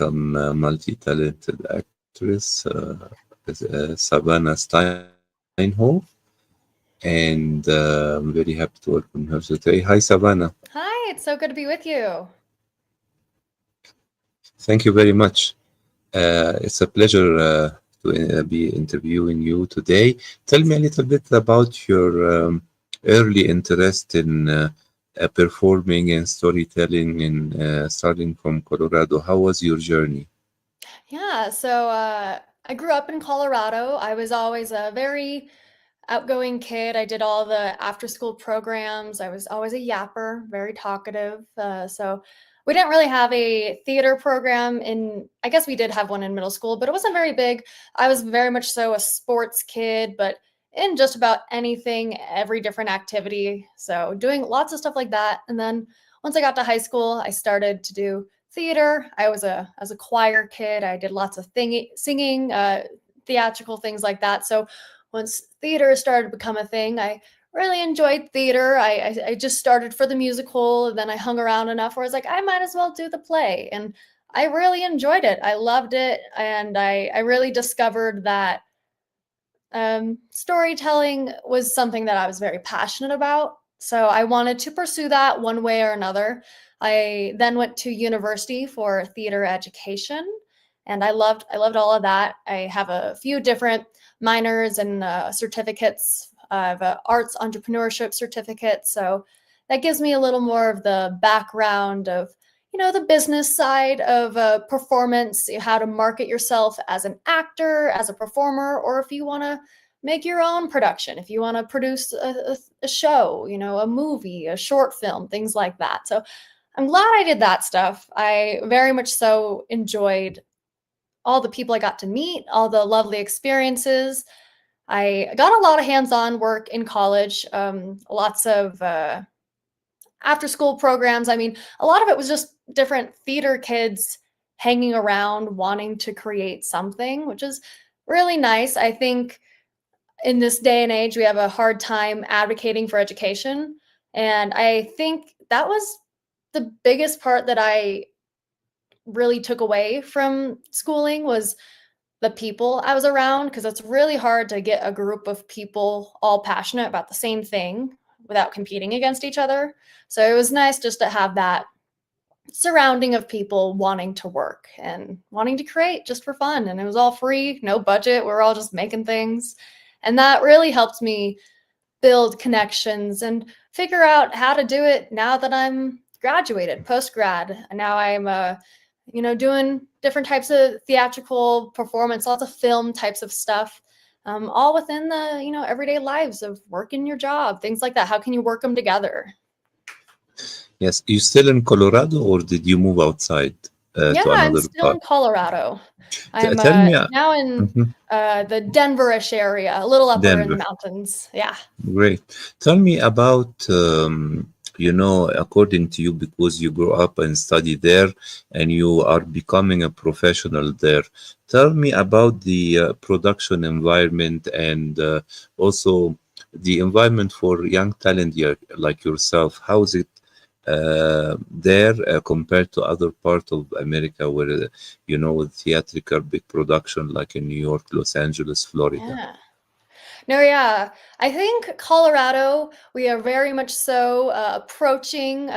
welcome multi-talented actress Savanna Steinhoff, and I'm very happy to welcome her today. Hi, Savanna. Hi, it's so good to be with you. Thank you very much. It's a pleasure to be interviewing you today. Tell me a little bit about your early interest in performing and storytelling, and starting from Colorado. How was your journey? Yeah, so I grew up in Colorado. I was always a very outgoing kid. I did all the after school programs. I was always a yapper, very talkative. So we didn't really have a theater program I guess we did have one in middle school, but it wasn't very big. I was very much so a sports kid, but in just about anything, every different activity. So doing lots of stuff like that. And then once I got to high school, I started to do theater. I was as a choir kid. I did lots of singing, theatrical things like that. So once theater started to become a thing, I really enjoyed theater. I just started for the musical, and then I hung around enough where I was like, I might as well do the play. And I really enjoyed it. I loved it. And I really discovered that storytelling was something that I was very passionate about. So I wanted to pursue that one way or another. I then went to university for theater education, and I loved all of that. I have a few different minors and certificates. I have an arts entrepreneurship certificate, so that gives me a little more of the background of the business side of performance, how to market yourself as an actor, as a performer, or if you want to make your own production, if you want to produce a show, a movie, a short film, things like that. So I'm glad I did that stuff. I very much so enjoyed all the people I got to meet, all the lovely experiences. I got a lot of hands-on work in college, lots of after school programs. I mean, a lot of it was just different theater kids hanging around wanting to create something, which is really nice. I think in this day and age, we have a hard time advocating for education. And I think that was the biggest part that I really took away from schooling was the people I was around, because it's really hard to get a group of people all passionate about the same thing without competing against each other. So it was nice just to have that surrounding of people wanting to work and wanting to create just for fun. And it was all free, no budget. We're all just making things. And that really helped me build connections and figure out how to do it now that I'm graduated, post grad. And now I'm doing different types of theatrical performance, lots of film types of stuff, all within the, everyday lives of working your job, things like that. How can you work them together? Yes, you still in Colorado, or did you move outside Yeah, to I'm another still part? in Colorado. I'm Tell me, now in mhm, the Denver-ish area, a little upper in the Denver. mountains. Yeah. Great. Tell me about, according to you, because you grew up and studied there and you are becoming a professional there. Tell me about the production environment, and also the environment for young talent like yourself. How is it there compared to other part of America where, with theatrical big production like in New York, Los Angeles, Florida? Yeah. No, yeah. I think Colorado, we are very much so approaching,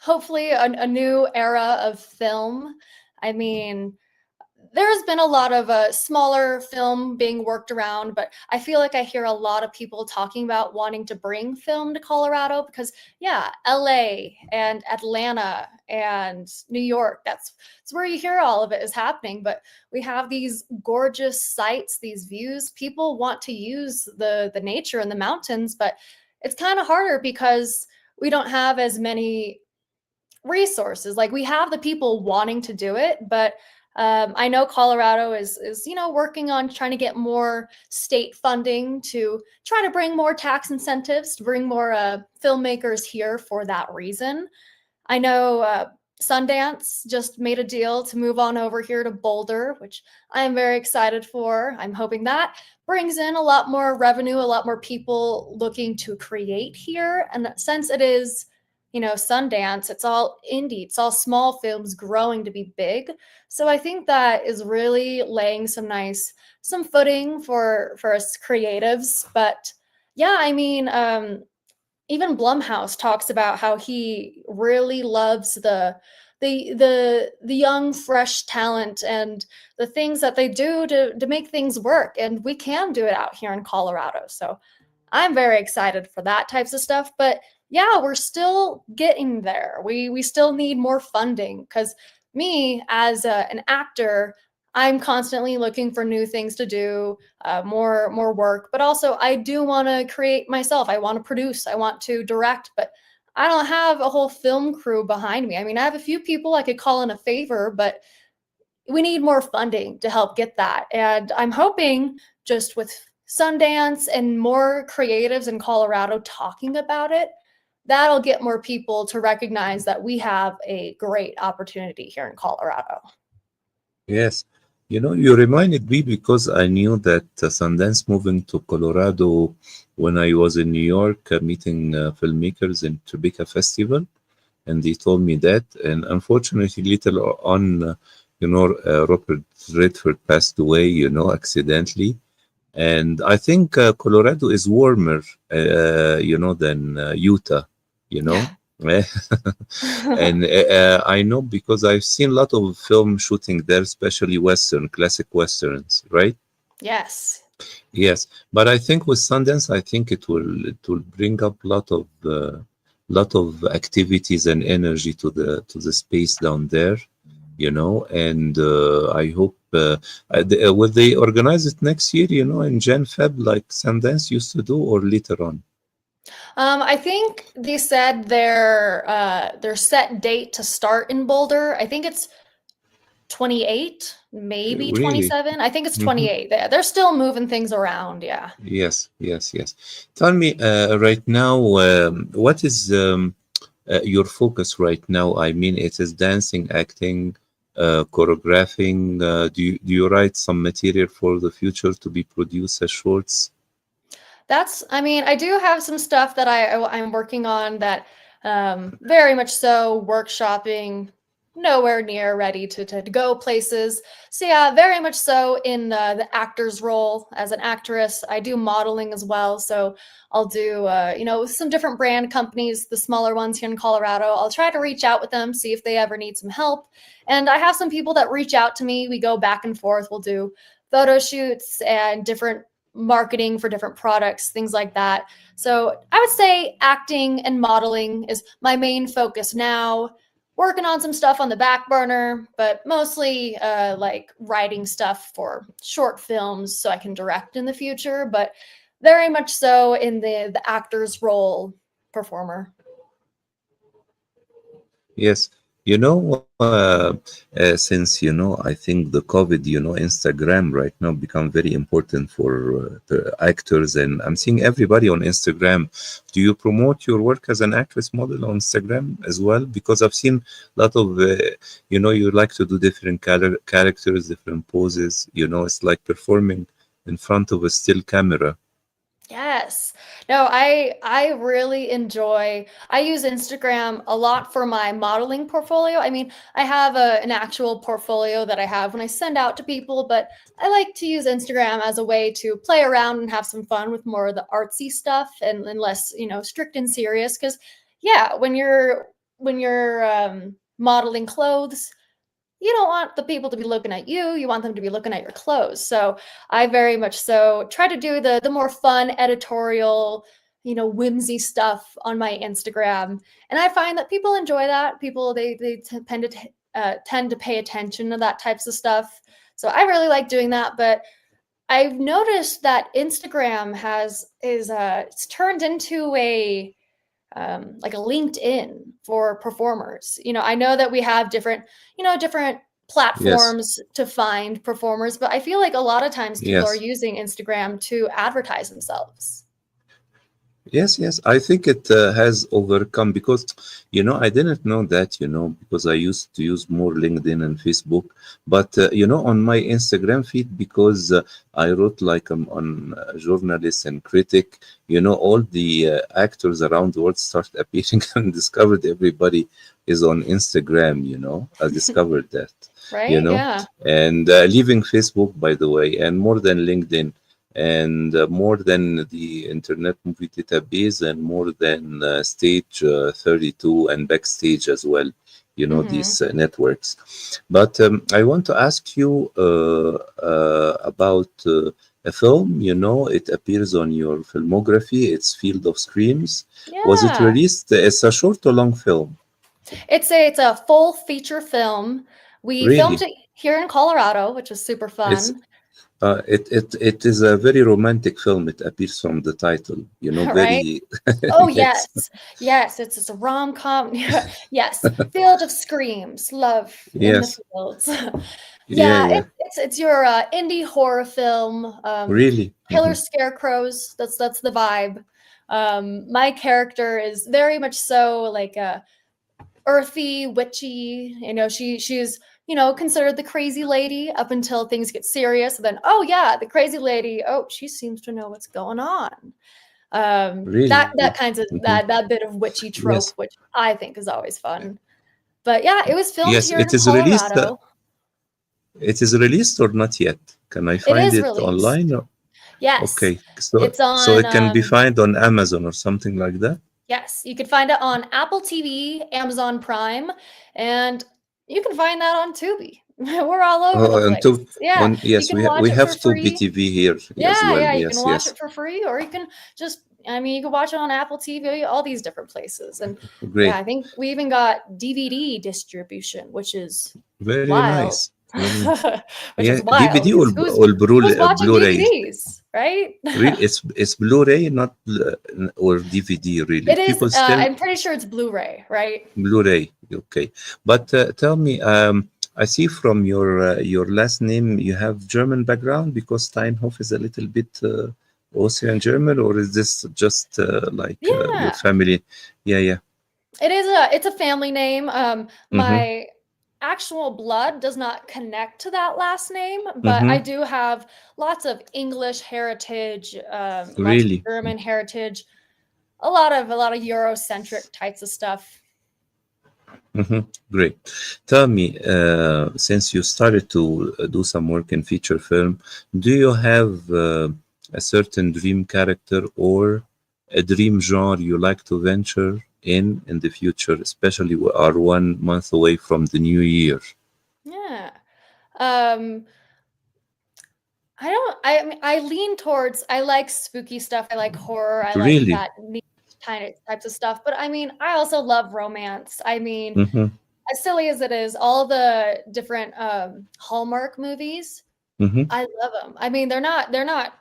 hopefully, a new era of film. I mean, there's been a lot of smaller film being worked around, but I feel like I hear a lot of people talking about wanting to bring film to Colorado because, yeah, LA and Atlanta and New York, that's where you hear all of it is happening. But we have these gorgeous sites, these views. People want to use the nature and the mountains, but it's kind of harder because we don't have as many resources. Like we have the people wanting to do it, but I know Colorado is working on trying to get more state funding to try to bring more tax incentives to bring more filmmakers here for that reason. I know Sundance just made a deal to move on over here to Boulder, which I am very excited for. I'm hoping that brings in a lot more revenue, a lot more people looking to create here. And since it is Sundance, it's all indie, it's all small films growing to be big. So I think that is really laying some footing for us creatives. But yeah, I mean, even Blumhouse talks about how he really loves the young, fresh talent and the things that they do to make things work. And we can do it out here in Colorado. So I'm very excited for that types of stuff. But yeah, we're still getting there. We still need more funding because me as an actor, I'm constantly looking for new things to do, more work. But also, I do want to create myself. I want to produce. I want to direct. But I don't have a whole film crew behind me. I mean, I have a few people I could call in a favor, but we need more funding to help get that. And I'm hoping just with Sundance and more creatives in Colorado talking about it, that'll get more people to recognize that we have a great opportunity here in Colorado. Yes. You reminded me because I knew that Sundance moving to Colorado when I was in New York meeting filmmakers in Tribeca Festival, and they told me that. And unfortunately, later on, Robert Redford passed away, accidentally. And I think Colorado is warmer, than Utah, you know. And I know because I've seen a lot of film shooting there, especially Western, classic Westerns, right? Yes. Yes, but I think with Sundance, I think it will bring up lot of activities and energy to the space down there, and I hope will they organize it next year, in Jan Feb like Sundance used to do, or later on? I think they said their set date to start in Boulder. I think it's 28, maybe Really? 27. I think it's Hmm. 28. They're still moving things around. Yeah. Yes, yes, yes. Tell me right now, what is your focus right now? I mean, it is dancing, acting, choreographing. Do you write some material for the future to be produced as shorts? I mean, I do have some stuff that I'm working on that very much so workshopping, nowhere near ready to go places. So yeah, very much so in the actor's role as an actress. I do modeling as well. So I'll do, some different brand companies, the smaller ones here in Colorado. I'll try to reach out with them, see if they ever need some help. And I have some people that reach out to me. We go back and forth. We'll do photo shoots and different marketing for different products, things like that. So I would say acting and modeling is my main focus now. Working on some stuff on the back burner, but mostly like writing stuff for short films so I can direct in the future, but very much so in the actor's role performer. Yes, since I think the COVID, Instagram right now become very important for the actors, and I'm seeing everybody on Instagram. Do you promote your work as an actress model on Instagram as well? Because I've seen a lot of, you like to do different characters, different poses. It's like performing in front of a still camera. Yes. No, I really enjoy I use Instagram a lot for my modeling portfolio. I mean, I have an actual portfolio that I have when I send out to people, but I like to use Instagram as a way to play around and have some fun with more of the artsy stuff and less, strict and serious. Because yeah, when you're modeling clothes, you don't want the people to be looking at you. You want them to be looking at your clothes. So I very much so try to do the more fun editorial, whimsy stuff on my Instagram, and I find that people enjoy that. People tend to pay attention to that types of stuff. So I really like doing that. But I've noticed that Instagram it's turned into a like a LinkedIn for performers. I know that we have different Yes, platforms to find performers, but I feel like a lot of times people are yes. using Instagram to advertise themselves. Yes, yes. I think it has overcome because, I didn't know that, because I used to use more LinkedIn and Facebook. But, on my Instagram feed, because I wrote like on journalist and critic, all the actors around the world started appearing and discovered everybody is on Instagram, I discovered that, you Right? know, Yeah. and leaving Facebook, by the way, and more than LinkedIn and more than the Internet Movie Database and more than Stage 32 and Backstage as well, Hmm. these networks. But I want to ask you about a film, it appears on your filmography, it's Field of Screams. Was it Yeah. released? It's a short or long film? It's a full feature film. We filmed Really? it here in Colorado, which was super It's fun. it is a very romantic film. It appears from the title, Right? very Oh, yes. yes. Yes, it's a rom-com. Yes, Field of Screams, Love in the Yes. Fields. Yeah, Yeah, yeah. it's your, indie horror film, Really. killer scarecrows, that's the vibe. My character is very much so, like, a earthy, witchy, she's, considered the crazy lady up until things get serious, and then, "Oh, yeah, the crazy lady, oh, she seems to know what's going on." That Really. that kinds of that bit of witchy trope, Yes. which I think is always fun. But yeah, it was filmed Yes. here It in is released. Colorado. It is released or not yet? Can I It find is it online? released. Yes. Okay. So It's it can be on, found on Amazon or something like that. yes, you could find it on Apple TV, Amazon Prime, and you can find that on Tubi. We're all over the Oh, and place. to Yeah, on you yes, can we watch it have for two free. BTV here as Yeah, well. yeah, you can Yes, watch yes. it for free, or you can just, you can watch it on Apple TV, all these different places. And yeah, Great. I think we even got DVD distribution, which is Very wild. nice. Very Which yeah. is wild DVD because or who's watching Blu-ray? DVDs, right? Really, it's Blu-ray, not or DVD. Really, It is, people still I'm pretty sure it's Blu-ray, right? Blu-ray. Okay, but tell me, I see from your last name you have German background because Steinhoff is a little bit Austrian German, or is this just like your Yeah. family? Yeah, yeah. It's a family name. Mm-hmm. My actual blood does not connect to that last name, but I Mm-hmm. do have lots of English heritage, lots of Really. German heritage, a lot of Eurocentric types of stuff. Mm-hmm. Great. Tell me, since you started to do some work in feature film, do you have a certain dream character or a dream genre you like to venture in the future, especially we are 1 month away from the new year? Yeah. Um, I don't. I mean, I lean towards. I like spooky stuff. I like horror. I like Really? that niche kind of types of stuff. But I mean, I also love romance. I mean, Mm-hmm. as silly as it is, all the different Hallmark movies, Mm-hmm. I love them. I mean, they're not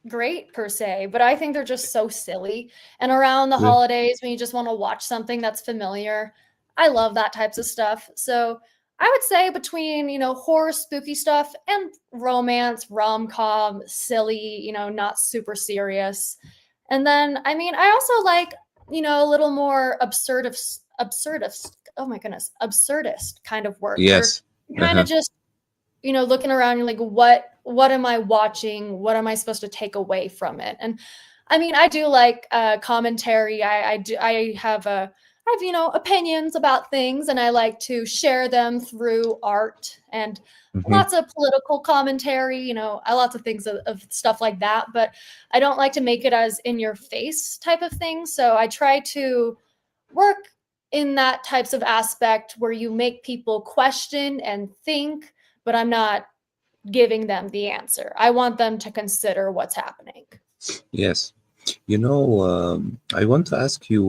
great per se, but I think they're just so silly. And around the Great. holidays, when you just want to watch something that's familiar, I love that types of stuff. So I would say between, horror, spooky stuff and romance, rom-com, silly, not super serious. And then, I mean, I also like, a little more absurdist, oh my goodness, absurdist kind of work where Yes. you kind of Uh-huh. just, looking around, you're like, what am I watching? What am I supposed to take away from it? And I mean, I do like commentary. I have opinions about things, and I like to share them through art and Mm-hmm. lots of political commentary. Lots of things of stuff like that. But I don't like to make it as in your face type of thing. So I try to work in that types of aspect where you make people question and think, but I'm not giving them the answer. I want them to consider what's happening. Yes. I want to ask you,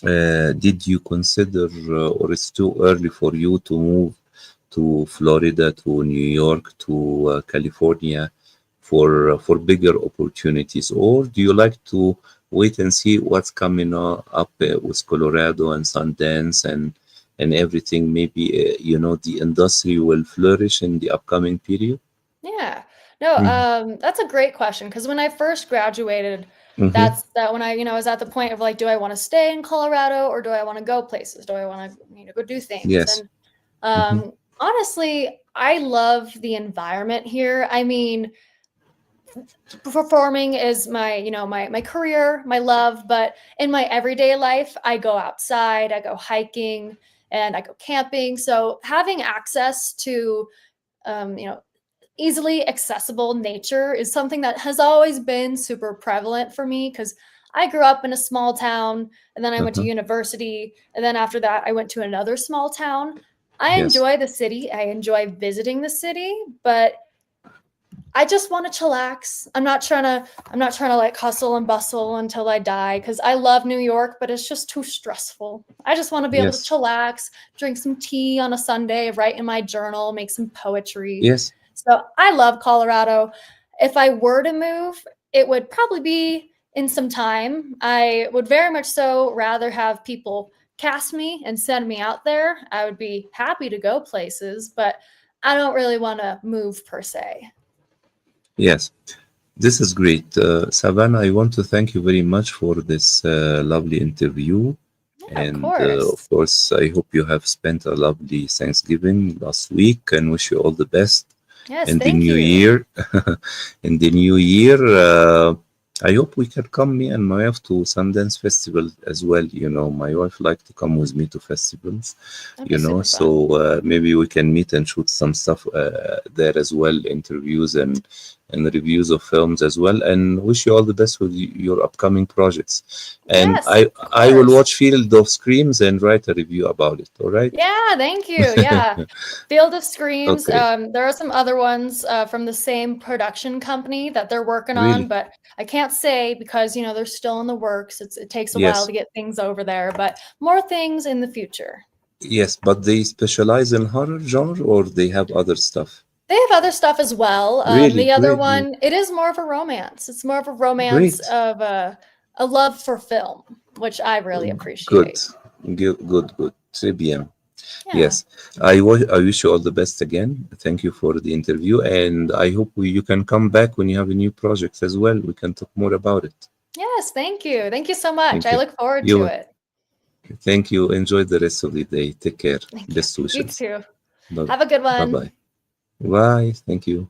did you consider, or it's too early for you to move to Florida, to New York, to California for bigger opportunities, or do you like to wait and see what's coming up with Colorado and Sundance and everything? Maybe the industry will flourish in the upcoming period. Yeah. No, Mhm. that's a great question because when I first graduated, Mm-hmm. That's that when I, was at the point of like, do I want to stay in Colorado or do I want to go places? Do I want to, go do things? Yes. And Mm-hmm. honestly, I love the environment here. I mean, performing is my, my career, my love, but in my everyday life, I go outside, I go hiking, and I go camping. So having access to easily accessible nature is something that has always been super prevalent for me because I grew up in a small town and then I went to Uh-huh. university. And then after that, I went to another small town. I Yes. enjoy the city, I enjoy visiting the city, but I just want to chillax. I'm not trying to like hustle and bustle until I die because I love New York, but it's just too stressful. I just want to be able to Yes. chillax, drink some tea on a Sunday, write in my journal, make some poetry. Yes. So I love Colorado. If I were to move, it would probably be in some time. I would very much so rather have people cast me and send me out there. I would be happy to go places, but I don't really want to move per se. Yes. This is great. Savannah, I want to thank you very much for this lovely interview. Yeah, of And of course. course, I hope you have spent a lovely Thanksgiving last week and wish you all the best Yes, in the thank new you. year. In the new year, I hope we can come, me and my wife, to Sundance Festival as well. My wife like to come with me to festivals, That'd be super so fun. maybe we can meet and shoot some stuff there as well, interviews and reviews of films as well. And wish you all the best with your upcoming projects. And Yes, of I will course. watch Field of Screams and write a review about it. All right. Yeah, thank you. Yeah. Field of Screams. Okay. There are some other ones from the same production company that they're working on, Really? but I can't say because, they're still in the works. It takes a while Yes. to get things over there, but more things in the future. Yes, but they specialize in horror genre or they have other stuff? They have other stuff as well. Really? The other Great, great, one, it is more of a romance. It's more of a romance great. of a love for film, which I really Good. appreciate. Good, good, good. 3 p.m. Yeah. Yes. I wish you all the best again. Thank you for the interview. And I hope you can come back when you have a new project as well. We can talk more about it. Yes, thank you. Thank you so much. Thank I you. look forward to You, it. thank you. Enjoy the rest of the day. Take care. Thank you. Best You wishes. too. Bye Have a good bye. one. Bye. Bye. Thank you.